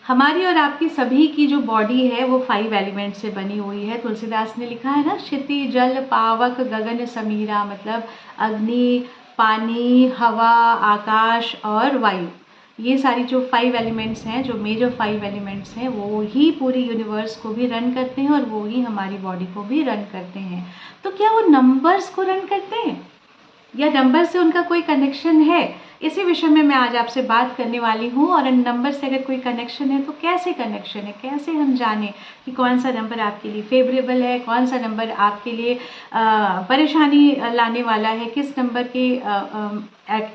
हमारी और आपकी सभी की जो बॉडी है वो 5 एलिमेंट से बनी हुई है। तुलसीदास ने लिखा है ना, क्षिति जल पावक गगन समीरा, मतलब अग्नि, पानी, हवा, आकाश और वायु। ये सारी जो 5 एलिमेंट्स हैं, जो मेजर 5 एलिमेंट्स हैं, वो ही पूरी यूनिवर्स को भी रन करते हैं और वो ही हमारी बॉडी को भी रन करते हैं। तो क्या वो नंबर्स को रन करते हैं या नंबर से उनका कोई कनेक्शन है? इसी विषय में मैं आज आपसे बात करने वाली हूँ। और नंबर से अगर कोई कनेक्शन है तो कैसे कनेक्शन है, कैसे हम जानें कि कौन सा नंबर आपके लिए फेवरेबल है, कौन सा नंबर आपके लिए परेशानी लाने वाला है, किस नंबर के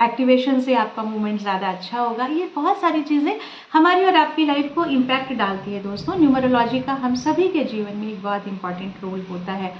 एक्टिवेशन से आपका मूवमेंट ज़्यादा अच्छा होगा। ये बहुत सारी चीज़ें हमारी और आपकी लाइफ को इम्पैक्ट डालती है दोस्तों। न्यूमरोलॉजी का हम सभी के जीवन में एक बहुत इंपॉर्टेंट रोल होता है।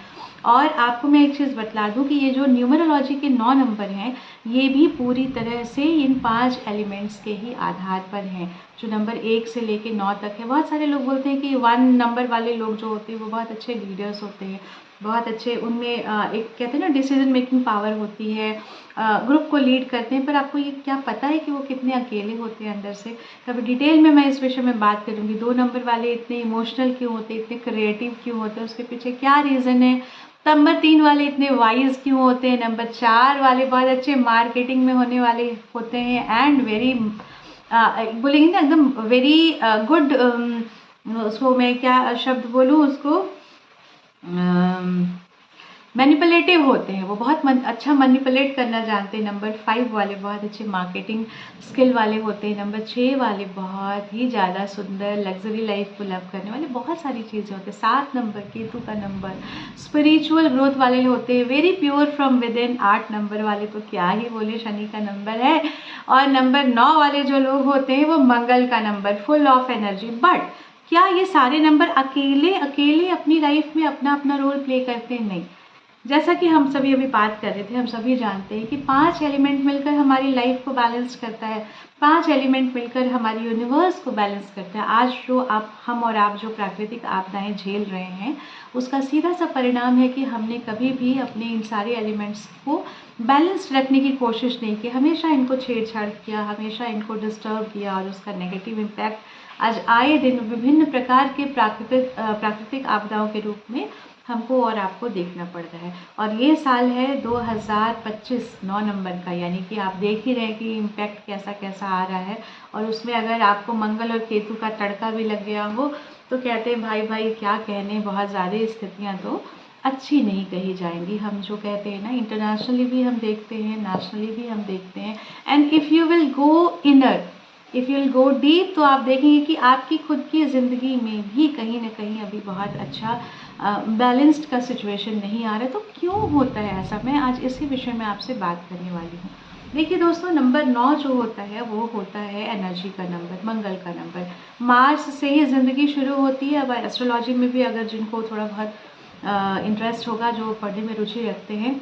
और आपको मैं एक चीज़ बतला दूं कि ये जो न्यूमरोलॉजी के 9 नंबर हैं, ये भी पूरी तरह से इन 5 एलिमेंट्स के ही आधार पर हैं। जो नंबर 1 से लेके 9 तक है, बहुत सारे लोग बोलते हैं कि 1 नंबर वाले लोग जो होते हैं वो बहुत अच्छे लीडर्स होते हैं, बहुत अच्छे, उनमें एक कहते हैं ना डिसीजन मेकिंग पावर होती है, ग्रुप को लीड करते हैं। पर आपको ये क्या पता है कि वो कितने अकेले होते हैं अंदर से? कभी डिटेल में मैं इस विषय में बात करूँगी। 2 नंबर वाले इतने इमोशनल क्यों होते हैं, इतने क्रिएटिव क्यों होते हैं, उसके पीछे क्या रीज़न है? नंबर 3 वाले इतने वाइज क्यों होते हैं? नंबर 4 वाले बहुत अच्छे मार्केटिंग में होने वाले होते हैं एंड वेरी बोलेंगे ना एकदम वेरी गुड, उसको मैं क्या शब्द बोलूँ उसको, मैनिपुलेटिव होते हैं। वो बहुत अच्छा मैनिपुलेट करना जानते हैं। नंबर 5 वाले बहुत अच्छे मार्केटिंग स्किल वाले होते हैं। नंबर 6 वाले बहुत ही ज़्यादा सुंदर लग्जरी लाइफ को लव करने वाले, बहुत सारी चीज़ें होती हैं। 7 नंबर केतु का नंबर स्पिरिचुअल ग्रोथ वाले होते हैं, very pure from with in. 8 number वाले तो क्या ही बोले, शनि का नंबर है। और नंबर 9 वाले जो लोग होते हैं वो मंगल का number, full of energy. But क्या ये सारे नंबर अकेले अकेले अपनी लाइफ में अपना अपना रोल प्ले करते हैं? नहीं। जैसा कि हम सभी अभी बात कर रहे थे, हम सभी जानते हैं कि 5 एलिमेंट मिलकर हमारी लाइफ को बैलेंस करता है। 5 एलिमेंट मिलकर हमारी यूनिवर्स को बैलेंस करता है। आज जो हम और आप जो प्राकृतिक आपदाएं झेल रहे हैं, उसका सीधा सा परिणाम है कि हमने कभी भी अपने इन सारे एलिमेंट्स को बैलेंस्ड रखने की कोशिश नहीं की। हमेशा इनको छेड़छाड़ किया, हमेशा इनको डिस्टर्ब किया और उसका नेगेटिव इम्पैक्ट आज आए दिन विभिन्न प्रकार के प्राकृतिक आपदाओं के रूप में हमको और आपको देखना पड़ रहा है। और ये साल है 2025 9 नंबर का, यानी कि आप देख ही रहे हैं कि इम्पैक्ट कैसा कैसा आ रहा है। और उसमें अगर आपको मंगल और केतु का तड़का भी लग गया हो तो कहते हैं भाई भाई क्या कहने, बहुत ज़्यादा स्थितियाँ तो अच्छी नहीं कही जाएंगी। हम जो कहते हैं ना, इंटरनेशनली भी हम देखते हैं, नेशनली भी हम देखते हैं। And if you will go inner, if you will go deep, तो आप देखेंगे कि आपकी खुद की ज़िंदगी में भी कहीं ना कहीं अभी बहुत अच्छा बैलेंस्ड का सिचुएशन नहीं आ रहा है। तो क्यों होता है ऐसा, मैं आज इसी विषय में आपसे बात करने वाली हूँ। देखिए दोस्तों, नंबर 9 जो होता है वो होता है एनर्जी का नंबर, मंगल का नंबर। मार्स से ही ज़िंदगी शुरू होती है। अब एस्ट्रोलॉजी में भी अगर जिनको थोड़ा बहुत इंटरेस्ट होगा, जो पढ़ने में रुचि रखते हैं,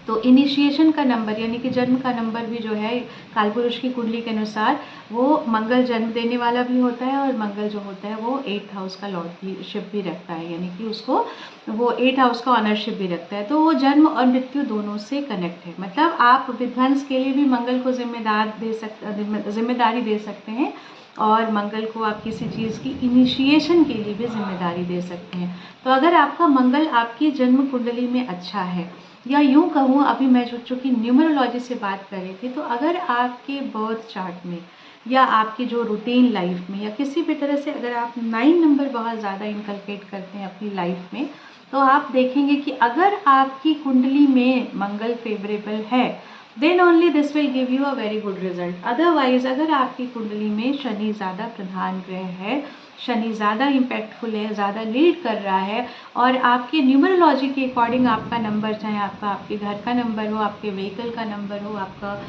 तो इनिशिएशन का नंबर यानी कि जन्म का नंबर भी जो है कालपुरुष की कुंडली के अनुसार वो मंगल जन्म देने वाला भी होता है। और मंगल जो होता है वो 8th हाउस का लॉर्डशिप भी रखता है, यानी कि उसको वो 8th हाउस का ऑनरशिप भी रखता है। तो वो जन्म और मृत्यु दोनों से कनेक्ट है। मतलब आप विध्वंस के लिए भी मंगल को जिम्मेदारी दे सकते हैं और मंगल को आप किसी चीज़ की इनिशिएशन के लिए भी जिम्मेदारी दे सकते हैं। तो अगर आपका मंगल आपकी जन्म कुंडली में अच्छा है, या यूँ कहूँ, अभी मैं जो चूँकि न्यूमरोलॉजी से बात कर रही थी, तो अगर आपके बर्थ चार्ट में या आपकी जो रूटीन लाइफ में या किसी भी तरह से अगर आप 9 नंबर बहुत ज़्यादा इनकलकेट करते हैं अपनी लाइफ में, तो आप देखेंगे कि अगर आपकी कुंडली में मंगल फेवरेबल है, then only this will give you a very good result. Otherwise अगर आपकी कुंडली में शनि ज़्यादा प्रधान ग्रह है, शनि ज़्यादा इम्पैक्टफुल है, ज़्यादा लीड कर रहा है, और आपके न्यूमरोलॉजी के अकॉर्डिंग आपका नंबर, चाहे आपका आपके घर का नंबर हो, आपके व्हीकल का नंबर हो, आपका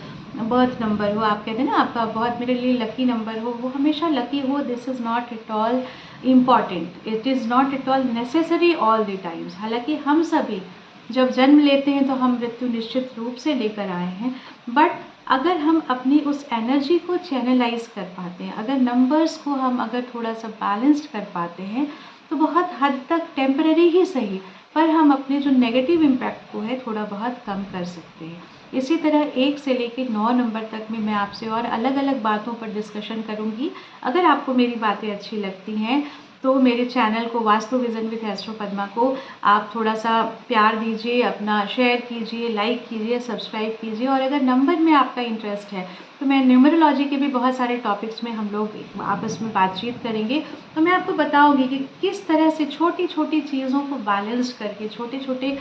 बर्थ नंबर हो, आप कहते हैं ना आपका बहुत मेरे लिए लकी नंबर हो, वो हमेशा लकी हो, this is not at all important, it is not at all necessary all the times. हालांकि हम सभी जब जन्म लेते हैं तो हम मृत्यु निश्चित रूप से लेकर आए हैं, बट अगर हम अपनी उस एनर्जी को चैनलाइज कर पाते हैं, अगर नंबर्स को हम अगर थोड़ा सा बैलेंस्ड कर पाते हैं, तो बहुत हद तक टेम्पररी ही सही, पर हम अपने जो नेगेटिव इम्पैक्ट को है थोड़ा बहुत कम कर सकते हैं। इसी तरह 1 से लेकर 9 नंबर तक में मैं आपसे और अलग अलग बातों पर डिस्कशन करूँगी। अगर आपको मेरी बातें अच्छी लगती हैं तो मेरे चैनल को vastu vision with astro Padma को आप थोड़ा-सा प्यार दीजिए, अपना शेयर कीजिए, लाइक कीजिए, सब्सक्राइब कीजिए। और अगर नंबर में आपका इंटरेस्ट है तो मैं न्यूमरोलॉजी के भी बहुत सारे टॉपिक्स में हम लोग आपस में बातचीत करेंगे। तो मैं आपको बताऊँगी कि किस तरह से छोटी-छोटी चीज़ों को बैलेंस करके, छोटे-छोटे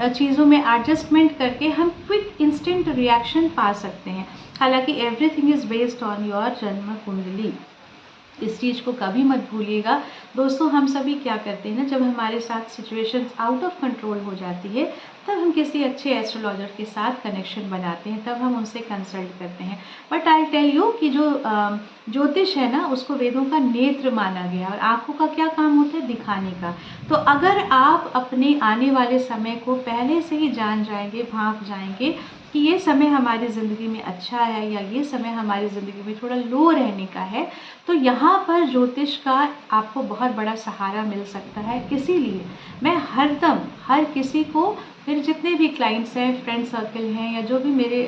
चीज़ों में एडजस्टमेंट करके हम क्विक इंस्टेंट रिएक्शन पा सकते हैं। हालाँकि everything is based on your जन्म कुंडली। इस चीज़ को कभी मत भूलिएगा। दोस्तों, हम सभी क्या करते हैं ना, जब हमारे साथ सिचुएशंस आउट ऑफ कंट्रोल हो जाती है तब हम किसी अच्छे एस्ट्रोलॉजर के साथ कनेक्शन बनाते हैं, तब हम उनसे कंसल्ट करते हैं। बट आई टेल यू कि जो ज्योतिष है ना, उसको वेदों का नेत्र माना गया और आँखों का क्या काम होता है, दिखाने का। तो अगर आप अपने आने वाले समय को पहले से ही जान जाएंगे, भांप जाएंगे कि ये समय हमारी ज़िंदगी में अच्छा है या ये समय हमारी ज़िंदगी में थोड़ा लो रहने का है, तो यहाँ पर ज्योतिष का आपको बहुत बड़ा सहारा मिल सकता है। इसीलिए मैं हरदम हर किसी को, मेरे जितने भी क्लाइंट्स हैं, फ्रेंड सर्कल हैं या जो भी मेरे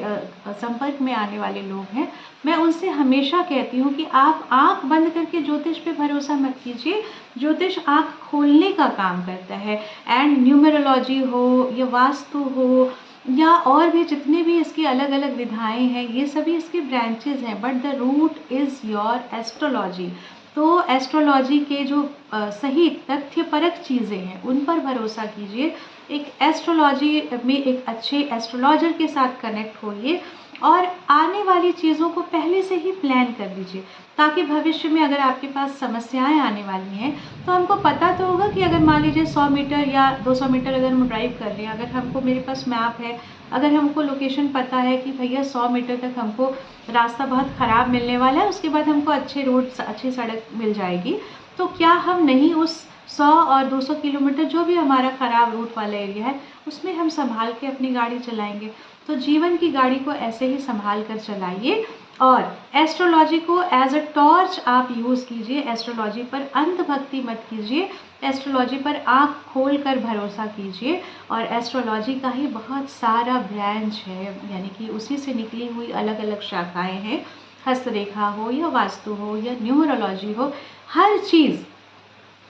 संपर्क में आने वाले लोग हैं, मैं उनसे हमेशा कहती हूँ कि आप आँख बंद करके ज्योतिष पे भरोसा मत कीजिए। ज्योतिष आँख खोलने का काम करता है। एंड न्यूमरोलॉजी हो या वास्तु हो या और भी जितने भी इसकी अलग अलग विधाएं हैं, ये सभी इसके ब्रांचेज हैं, but the root is your astrology. तो एस्ट्रोलॉजी के जो सही तथ्यपरक चीज़ें हैं उन पर भरोसा कीजिए। एक एस्ट्रोलॉजी में एक अच्छे एस्ट्रोलॉजर के साथ कनेक्ट होइए और आने वाली चीज़ों को पहले से ही प्लान कर लीजिए, ताकि भविष्य में अगर आपके पास समस्याएं आने वाली हैं तो हमको पता तो होगा कि अगर मान लीजिए 100 मीटर या 200 मीटर अगर हम ड्राइव कर रहे हैं, अगर हमको, मेरे पास मैप है, अगर हमको लोकेशन पता है कि भैया 100 मीटर तक हमको रास्ता बहुत ख़राब मिलने वाला है, उसके बाद हमको अच्छे रोड, अच्छी सड़क मिल जाएगी, तो क्या हम नहीं उस 100 और 200 किलोमीटर जो भी हमारा ख़राब रूट वाला एरिया है उसमें हम संभाल के अपनी गाड़ी चलाएंगे। तो जीवन की गाड़ी को ऐसे ही संभाल कर चलाइए और एस्ट्रोलॉजी को एज अ टॉर्च आप यूज़ कीजिए। एस्ट्रोलॉजी पर अंधभक्ति मत कीजिए, एस्ट्रोलॉजी पर आँख खोल कर भरोसा कीजिए। और एस्ट्रोलॉजी का ही बहुत सारा ब्रांच है, यानी कि उसी से निकली हुई अलग अलग शाखाएं हैं। हस्तरेखा हो या वास्तु हो या न्यूमरोलॉजी हो, हर चीज़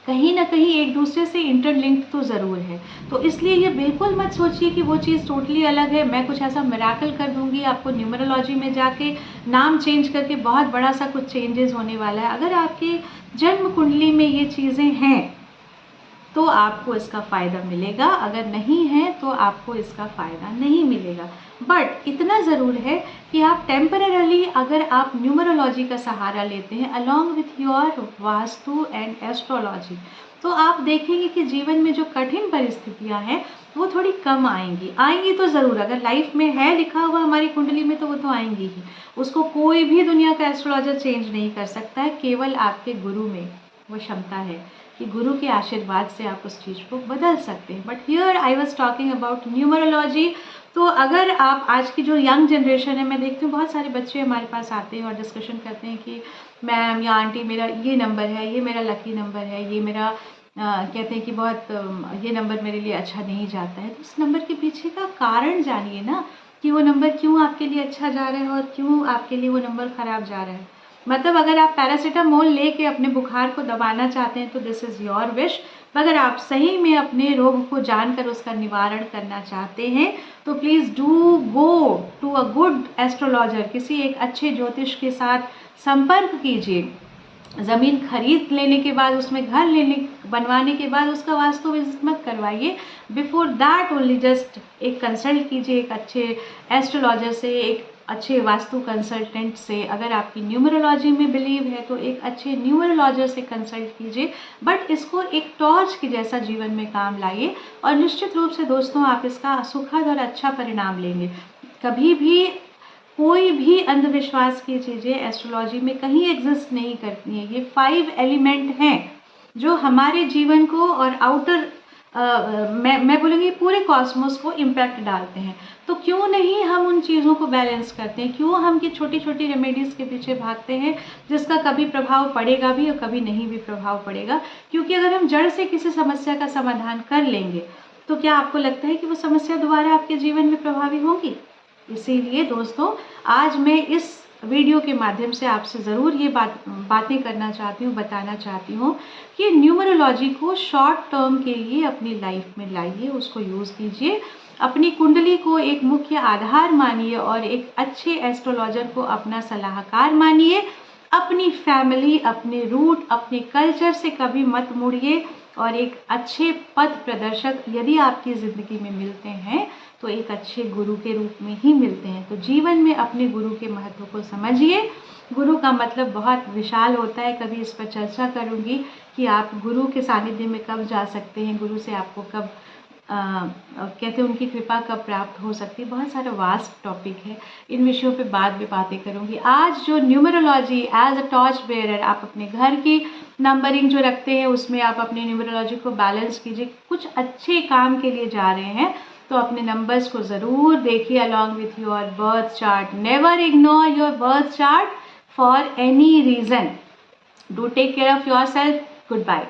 कहीं ना कहीं एक दूसरे से इंटरलिंक्ड तो ज़रूर है। तो इसलिए ये बिल्कुल मत सोचिए कि वो चीज़ टोटली अलग है, मैं कुछ ऐसा मिराकल कर दूंगी, आपको न्यूमरोलॉजी में जाके नाम चेंज करके बहुत बड़ा सा कुछ चेंजेस होने वाला है। अगर आपकी जन्म कुंडली में ये चीज़ें हैं तो आपको इसका फ़ायदा मिलेगा, अगर नहीं है तो आपको इसका फ़ायदा नहीं मिलेगा। बट इतना ज़रूर है कि आप टेम्पररली अगर आप न्यूमरोलॉजी का सहारा लेते हैं along with your vastu and astrology, तो आप देखेंगे कि जीवन में जो कठिन परिस्थितियां हैं वो थोड़ी कम आएंगी। आएंगी तो ज़रूर, अगर लाइफ में है लिखा हुआ हमारी कुंडली में तो वो तो आएंगी ही। उसको कोई भी दुनिया का एस्ट्रोलॉजर चेंज नहीं कर सकता है, केवल आपके गुरु में वो क्षमता है कि गुरु के आशीर्वाद से आप उस चीज़ को बदल सकते हैं। But here I was talking about numerology. तो अगर आप आज की जो यंग जनरेशन है, मैं देखती हूँ बहुत सारे बच्चे हमारे पास आते हैं और डिस्कशन करते हैं कि मैम या आंटी मेरा ये नंबर है, ये मेरा लकी नंबर है, ये मेरा कहते हैं कि बहुत ये नंबर मेरे लिए अच्छा नहीं जाता है। तो उस नंबर के पीछे का कारण जानिए ना, कि वो नंबर क्यों आपके लिए अच्छा जा रहा है और क्यों आपके लिए वो नंबर ख़राब जा रहा है। मतलब अगर आप पैरासीटामोल लेके अपने बुखार को दबाना चाहते हैं तो दिस इज़ योर विश। अगर आप सही में अपने रोग को जानकर उसका निवारण करना चाहते हैं तो please do go to a good astrologer, किसी एक अच्छे ज्योतिष के साथ संपर्क कीजिए। ज़मीन खरीद लेने के बाद, उसमें घर बनवाने के बाद उसका वास्तु विजिट मत करवाइए। बिफोर दैट ओनली जस्ट एक कंसल्ट कीजिए एक अच्छे एस्ट्रोलॉजर से, एक अच्छे वास्तु कंसल्टेंट से। अगर आपकी न्यूमरोलॉजी में बिलीव है तो एक अच्छे न्यूमरोलॉजर से कंसल्ट कीजिए, बट इसको एक टॉर्च की जैसा जीवन में काम लाइए और निश्चित रूप से दोस्तों आप इसका सुखद और अच्छा परिणाम लेंगे। कभी भी कोई भी अंधविश्वास की चीज़ें एस्ट्रोलॉजी में कहीं एग्जिस्ट नहीं करती हैं। ये 5 एलिमेंट हैं जो हमारे जीवन को और आउटर मैं बोलूँगी पूरे कॉस्मोस को इम्पैक्ट डालते हैं। तो क्यों नहीं हम उन चीज़ों को बैलेंस करते हैं, क्यों हम की छोटी छोटी रेमेडीज़ के पीछे भागते हैं जिसका कभी प्रभाव पड़ेगा भी और कभी नहीं भी प्रभाव पड़ेगा। क्योंकि अगर हम जड़ से किसी समस्या का समाधान कर लेंगे तो क्या आपको लगता है कि वो समस्या दोबारा आपके जीवन में प्रभावी होगी? इसीलिए दोस्तों आज मैं इस वीडियो के माध्यम से आपसे ज़रूर ये बातें करना चाहती हूँ, बताना चाहती हूँ कि न्यूमरोलॉजी को शॉर्ट टर्म के लिए अपनी लाइफ में लाइए, उसको यूज़ कीजिए, अपनी कुंडली को एक मुख्य आधार मानिए और एक अच्छे एस्ट्रोलॉजर को अपना सलाहकार मानिए। अपनी फैमिली, अपने रूट, अपने कल्चर से कभी मत मुड़िए और एक अच्छे पथ प्रदर्शक यदि आपकी ज़िंदगी में मिलते हैं तो एक अच्छे गुरु के रूप में ही मिलते हैं। तो जीवन में अपने गुरु के महत्व को समझिए। गुरु का मतलब बहुत विशाल होता है, कभी इस पर चर्चा करूँगी कि आप गुरु के सानिध्य में कब जा सकते हैं, गुरु से आपको कब कहते हैं उनकी कृपा कब प्राप्त हो सकती है। बहुत सारा वास्ट टॉपिक है, इन विषयों पे बाद में बातें करूँगी। आज जो numerology as a torch bearer, आप अपने घर की नंबरिंग जो रखते हैं उसमें आप अपनी न्यूमरोलॉजी को बैलेंस कीजिए। कुछ अच्छे काम के लिए जा रहे हैं तो अपने नंबर्स को ज़रूर देखिए along with your birth chart. Never ignore your birth chart for any reason. Do take care of yourself. Good bye.